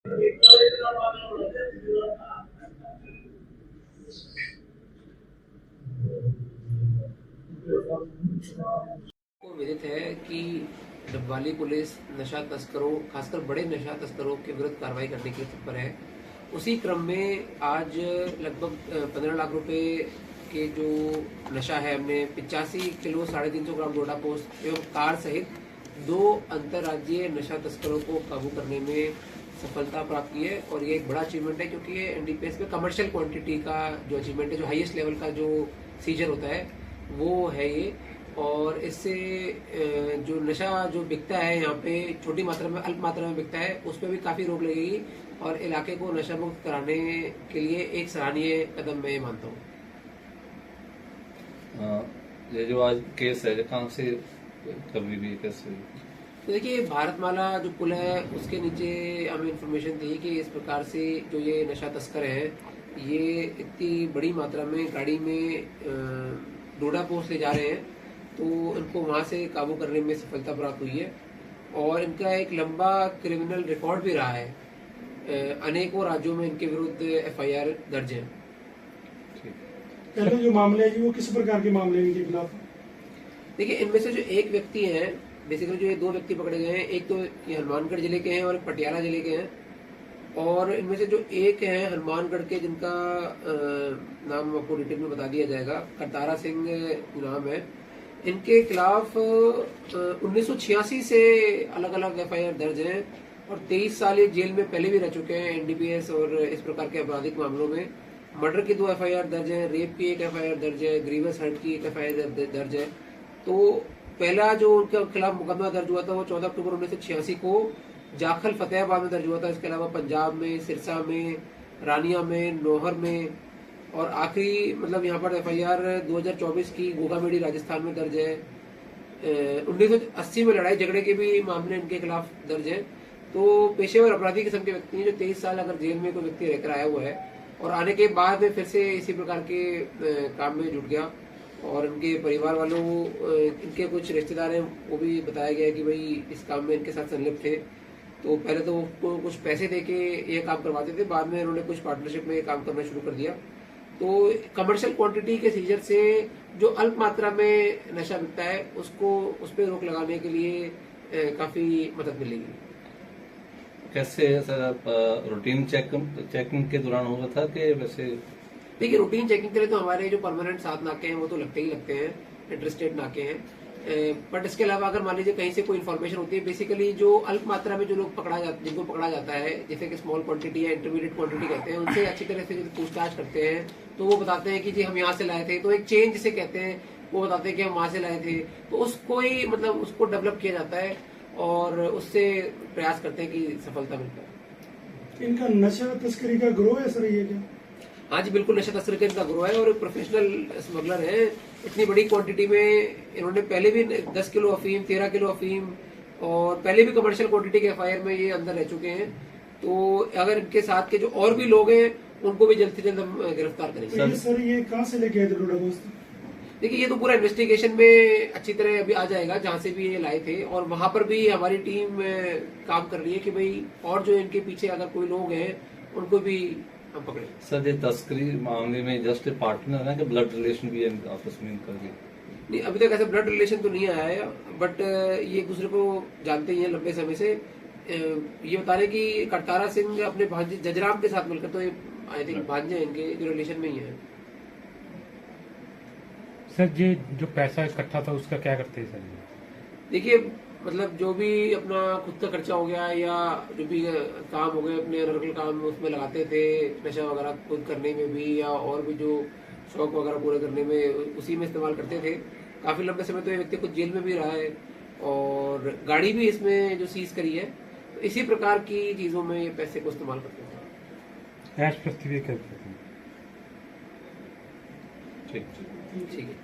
को विदित है कि डबवाली पुलिस नशा तस्करों, खासकर बड़े नशा तस्करों के विरुद्ध कार्रवाई करने के तत्पर है। उसी क्रम में आज लगभग 15 लाख रुपए के जो नशा है, हमने 85 किलो 350 ग्राम डोडा पोस्ट एवं कार सहित 2 अंतर्राज्यीय नशा तस्करों को काबू करने में सफलता प्राप्त की है। और ये एक बड़ा अचीवमेंट है, क्योंकि ये एनडीपीएस में कमर्शियल क्वांटिटी का जो अचीवमेंट है, जो हाईएस्ट लेवल का जो सीजर होता है वो है ये। और इससे जो नशा जो बिकता है यहाँ पे छोटी मात्रा में, अल्प मात्रा में बिकता है, उस पर भी काफी रोक लगेगी और इलाके को नशा मुक्त कराने के लिए एक सराहनीय कदम मैं मानता हूँ। ये जो आज केस है, कहाँ से कभी भी कैसे? तो देखिए, भारतमाला जो पुल है उसके नीचे हमें इन्फॉर्मेशन थी कि इस प्रकार से जो ये नशा तस्कर हैं, ये इतनी बड़ी मात्रा में गाड़ी में डोडा पोस्ट ले जा रहे हैं, तो इनको वहां से काबू करने में सफलता प्राप्त हुई है। और इनका एक लंबा क्रिमिनल रिकॉर्ड भी रहा है, अनेकों राज्यों में इनके विरुद्ध एफआईआर दर्ज है। पहले जो मामले हैं जी, वो किस प्रकार के मामले हैं इनके खिलाफ? देखिए, इनमें से जो एक व्यक्ति है, बेसिकली जो ये 2 व्यक्ति पकड़े गए हैं, एक तो ये हनुमानगढ़ जिले के हैं और एक पटियाला जिले के हैं। और इनमें से जो एक है हनुमानगढ़ के, जिनका नाम आपको डिटेल में बता दिया जाएगा, करतारा सिंह नाम है, इनके खिलाफ 1986 से अलग अलग एफआईआर दर्ज हैं और 23 साल ये जेल में पहले भी रह चुके हैं एनडीपीएस और इस प्रकार के आपराधिक मामलों में। मर्डर की 2 एफआईआर दर्ज है, रेप की 1 एफआईआर दर्ज है, ग्रीवस हर्ट की 1 एफआईआर दर्ज है। तो पहला जो उनके खिलाफ मुकदमा दर्ज हुआ था वो 14 अक्टूबर 1986 को जाखल फतेहाबाद में दर्ज हुआ था। इसके अलावा पंजाब में, सिरसा में, रानिया में, नौहर में, और आखिरी मतलब यहाँ पर एफआईआर 2024 की गोगामेडी राजस्थान में दर्ज है। 1980 में लड़ाई झगड़े के भी मामले इनके खिलाफ दर्ज है। तो पेशेवर अपराधी किस्म के व्यक्ति हैं, जो 23 साल अगर जेल में कोई व्यक्ति रहकर आया हुआ है और आने के बाद में फिर से इसी प्रकार के काम में जुट गया। और इनके परिवार वालों, इनके कुछ रिश्तेदार हैं, वो भी बताया गया कि भाई इस काम में इनके साथ संलिप्त थे। तो पहले तो वो कुछ पैसे देके ये काम करवाते थे, बाद में इन्होंने कुछ पार्टनरशिप में काम करना शुरू कर दिया। तो कमर्शियल क्वांटिटी के सीजर से जो अल्प मात्रा में नशा बिकता है, उसको उस पर रोक लगाने के लिए काफी मदद मिलेगी। कैसे सर, रूटीन चेकिंग के दौरान हुआ था कि वैसे? देखिए, रूटीन चेकिंग के लिए तो हमारे जो परमानेंट 7 नाके हैं वो तो लगते ही लगते हैं, इंटरस्टेट नाके हैं। बट इसके अलावा अगर मान लीजिए कहीं से कोई इन्फॉर्मेशन होती है, बेसिकली जो अल्प मात्रा में जो लोग जिनको पकड़ा जाता है, जैसे कि स्मॉल क्वांटिटी या इंटरमीडिएट क्वांटिटी कहते हैं, उनसे अच्छी तरह से जो पूछताछ करते हैं तो वो बताते हैं कि जी हम यहाँ से लाए थे। तो एक चेन जिसे कहते हैं, वो बताते हैं कि हम वहां से लाए थे। तो उसको ही मतलब उसको डेवलप किया जाता है और उससे प्रयास करते हैं कि सफलता मिल पाए। इनका नशा तस्करी का ग्रोह है सर ये क्या? हाँ जी, बिल्कुल, नशा तस्करी का इनका ग्रोह है और प्रोफेशनल स्मगलर है। इतनी बड़ी क्वांटिटी में इन्होंने पहले भी 10 किलो अफीम, 13 किलो अफीम, और पहले भी कमर्शियल क्वांटिटी के एफआईआर में ये अंदर रह चुके हैं। तो अगर इनके साथ के जो और भी लोग हैं, उनको भी जल्द से जल्द हम गिरफ्तार करेंगे। सर ये कहाँ से लेके आए थे डोडा पोस्ट? देखिए, ये तो पूरा इन्वेस्टिगेशन में अच्छी तरह अभी आ जाएगा, जहाँ से भी ये लाए थे। और वहां पर भी हमारी टीम काम कर रही है कि भाई और जो इनके पीछे अगर कोई लोग हैं उनको भी हम पकड़े। सर, ये तस्करी मामले में जस्ट पार्टनर है कि ब्लड रिलेशन भी है आपस में इनका? नहीं, अभी तक ऐसा ब्लड रिलेशन तो नहीं आया है, बट ये एक दूसरे को जानते ही हैं लंबे समय से। ये बता रहे कि करतारा सिंह अपने भांजे जजराम के साथ मिलकर, तो ये आई थिंक भांजे इनके जो रिलेशन में ही है। सर, ये जो पैसा इकट्ठा था उसका क्या करते हैं सर? देखिए, मतलब जो भी अपना खुद का खर्चा हो गया या जो भी काम हो गए अपने अनर्गल काम में, उसमें लगाते थे। नशा वगैरह खुद करने में भी या और भी जो शौक वगैरह पूरे करने में, उसी में इस्तेमाल करते थे। काफी लंबे समय तो ये व्यक्ति कुछ जेल में भी रहा है और गाड़ी भी इसमें जो सीज करी है, तो इसी प्रकार की चीजों में पैसे को इस्तेमाल करते थे। ऐश प्रस्ताव करते थे। ठीक ठीक है।